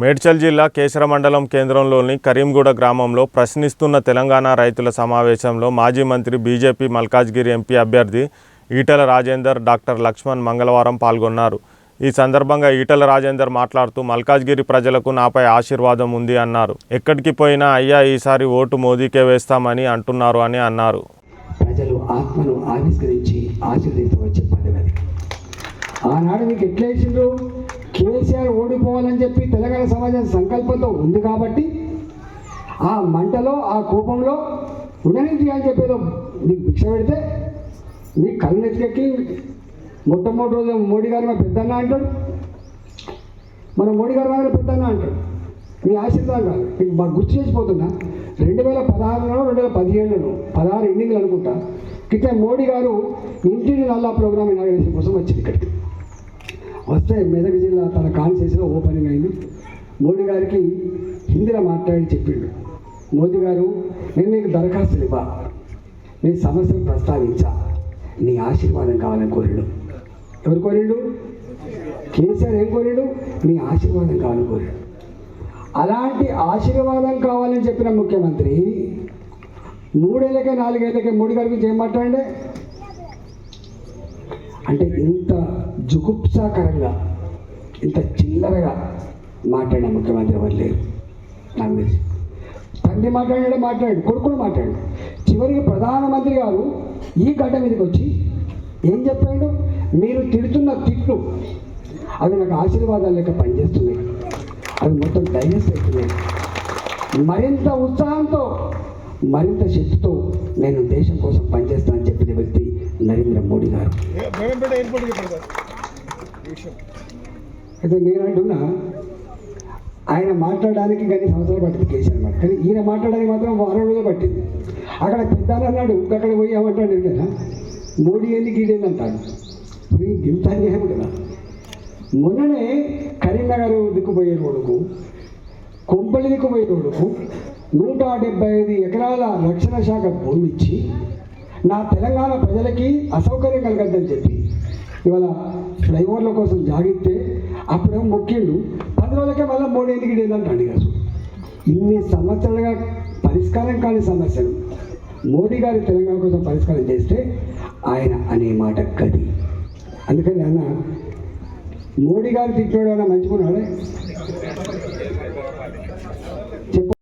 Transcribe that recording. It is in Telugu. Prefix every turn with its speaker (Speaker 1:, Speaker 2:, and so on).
Speaker 1: మేడ్చల్ జిల్లా కేసర మండలం కేంద్రంలోని కరీంగూడ గ్రామంలో ప్రశ్నిస్తున్న తెలంగాణ రైతుల సమావేశంలో మాజీ మంత్రి బీజేపీ మల్కాజ్గిరి ఎంపీ అభ్యర్థి ఈటెల రాజేందర్, డాక్టర్ లక్ష్మణ్ మంగళవారం పాల్గొన్నారు. ఈ సందర్భంగా ఈటెల రాజేందర్ మాట్లాడుతూ మల్కాజ్గిరి ప్రజలకు నాపై ఆశీర్వాదం ఉంది అన్నారు. ఎక్కడికి పోయినా అయ్యా ఈసారి ఓటు మోదీకే వేస్తామని అంటున్నారు అని అన్నారు.
Speaker 2: ప్రజలు ఆత్మను ఆవిష్కరించి ఆశీర్వదించవచ్చే పదవి. ఆనాడు మీకు ఎట్లా వేసిండ్రు? కేసీఆర్ ఓడిపోవాలని చెప్పి తెలంగాణ సమాజం సంకల్పంతో ఉంది కాబట్టి ఆ మంటలో ఆ కోపంలో ఉండనిది అని చెప్పేదో నీకు భిక్ష పెడితే నీ కళ్ళు ఎత్తుకెక్కి మొట్టమొదటి రోజు మోడీ గారు మా పెద్దన్న అంటాడు, మన మోడీ గారు మా పెద్దన్న అంటాడు. మీ ఆశీర్వాదం కాదు, మీకు మాకు గుర్తు చేసిపోతున్నా 2016లో 2017లో 16 ఎన్నికలు అనుకుంటా కింద మోడీ గారు ఇంటిని నల్లా ప్రోగ్రామ్ ఇనాగరేషన్ కోసం వచ్చింది. ఇక్కడికి వస్తే మెదక్ జిల్లా తన కాన్స్టిట్యూన్సీలో ఓపెనింగ్ అయింది. మోడీ గారికి హిందీలో మాట్లాడి చెప్పిండు, మోదీ గారు నేను నీకు దరఖాస్తులు ఇవ్వ, నీ సమస్యలు ప్రస్తావించా, నీ ఆశీర్వాదం కావాలని కోరిడు. ఎవరు కోరిడు? కేసీఆర్ ఏం కోరిడు? నీ ఆశీర్వాదం కావాలని కోరిడు. అలాంటి ఆశీర్వాదం కావాలని చెప్పిన ముఖ్యమంత్రి 3 ఏళ్ళకే 4 ఏళ్ళకే మోడీ గారి గురించి ఏం మాట్లాడండి అంటే ఇంత జుగుప్సాకరంగా ఇంత చిల్లరగా మాట్లాడిన ముఖ్యమంత్రి ఎవరు లేరు నాకు తెలిసి. తండ్రి మాట్లాడాడు, కొడుకులు మాట్లాడు. చివరికి ప్రధానమంత్రి గారు ఈ గడ్డ మీదకి వచ్చి ఏం చెప్పాడు? మీరు తిడుతున్న తిట్లు అవి నాకు ఆశీర్వాదాలు లెక్క పనిచేస్తున్నాయి, అవి మొత్తం డైజెస్ట్ అవుతున్నాయి. మరింత ఉత్సాహంతో మరింత శక్తితో నేను దేశం కోసం పనిచేస్తానని చెప్పిన వ్యక్తి నరేంద్ర మోడీ గారు. అయితే నేను అంటున్నా, ఆయన మాట్లాడడానికి కానీ సంవత్సరాలు పట్టింది కేసీఆర్ అన్నమాట, కానీ ఈయన మాట్లాడడానికి మాత్రం 6 రోజులు పట్టింది. అక్కడ పెద్ద అన్నాడు, అక్కడ పోయి ఏమంటాడు కదా, మోడీ ఏంది గీడేది అంటాడు. ఇంత అన్యాయం కదా. మొన్ననే కరీంనగర్ దిక్కుపోయే రోడ్డుకు, కొంపల్లి దిక్కుపోయే రోడ్డుకు 175 ఎకరాల రక్షణ శాఖ భూమి ఇచ్చి నా తెలంగాణ ప్రజలకి అసౌకర్యం కలగద్దని చెప్పి ఇవాళ ఫ్లైఓవర్ల కోసం జాగిస్తే అప్పుడేమో మొక్కిండు, 10 రోజులకే మళ్ళీ మోడీ ఎందుకు ఇదేందంటాడు. అసలు ఇన్ని సంవత్సరాలుగా పరిష్కారం కాని సమస్యలు మోడీ గారి తెలంగాణ కోసం పరిష్కారం చేస్తే ఆయన అనే మాట గది. అందుకని అన్న మోడీ గారు తిట్టాడు అన్న మంచుకున్నాడే.